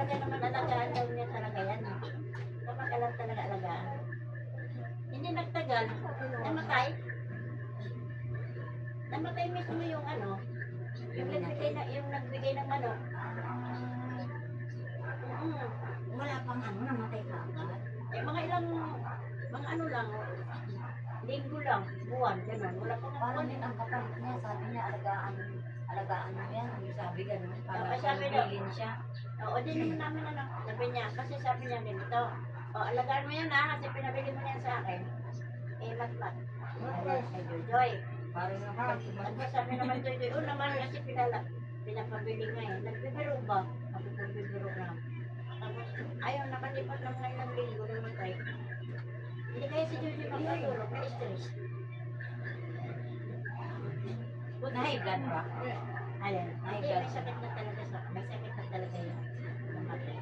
talaga naman alagaan daw niya talaga yan. Kamag-alam talaga alagaan. Hindi nagtagal, namatay. Namatay mismo yung ano, yung nagbigay ng manok. Wala pang ano, namatay ka agad. Eh, mga ano lang, linggo lang, buwan, gano'n. Wala pang Parang buwan. yun ang kapalit niya, sabi niya, alagaan mo yan. Ang sabi gano'n, para Sabi daw. bilhin siya. Oo, di naman namin ano, sabi niya, kasi sabi niya ganito, alagaan mo yan ha, kasi pinabili mo yan sa akin. Eh, mat. Ay, Joy. Parang yung kapag Sabi naman Joy, naman kasi pinapabili nga eh. Nagbibiro ba? Sabi ko, nagbibiro na. Tapos, ayaw, nakalipat lang na ilang linggo namatay. Hindi kaya si Joy magpatulog, na-stress. na-high blood ba? Alin? Ay, Hindi, God. may sakit na talaga yan. Namatay.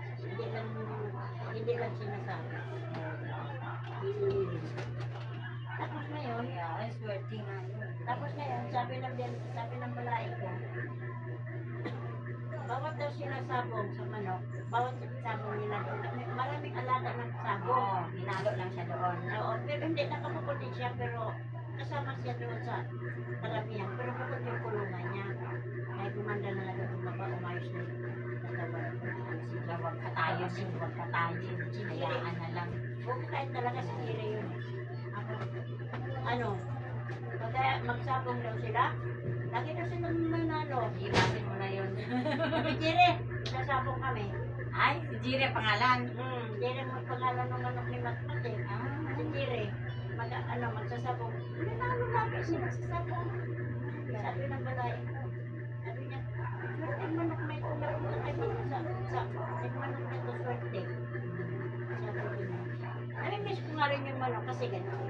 Hindi lang sinasabi. Tapos ngayon, Yeah, ay swerte nga yun. sabi ng malaika, bawat daw sinasabong sa manok, bawat sabong nila doon, maraming alaga ng sabong. Oo, hinalo lang siya doon. Oo, pero hindi nakapuputi siya, pero kasama siya doon sa karamihan. Pero bukod yung kulungan niya, ay gumanda na lang doon, umayos na yung katawan. Sila wag katayin, sinayaan na lang. Huwag kahit talaga sa hira yun. Ano, pagka magsabong daw sila, lagi daw sila manalo. Ibasin mo na yun. Sabi, Jire, sasabong kami. Ay, si Jire pangalan. Jire mo pangalan ng manok ni Matmat eh. Si Jire, magsasabong. Nanalo lagi sila sasabong. Sabi ng balay, sabi niya, swerte manok may tulad mo. Ay, manok may to swerte. Sabi ko na. Namimiss ko nga rin yung manok kasi gano'n.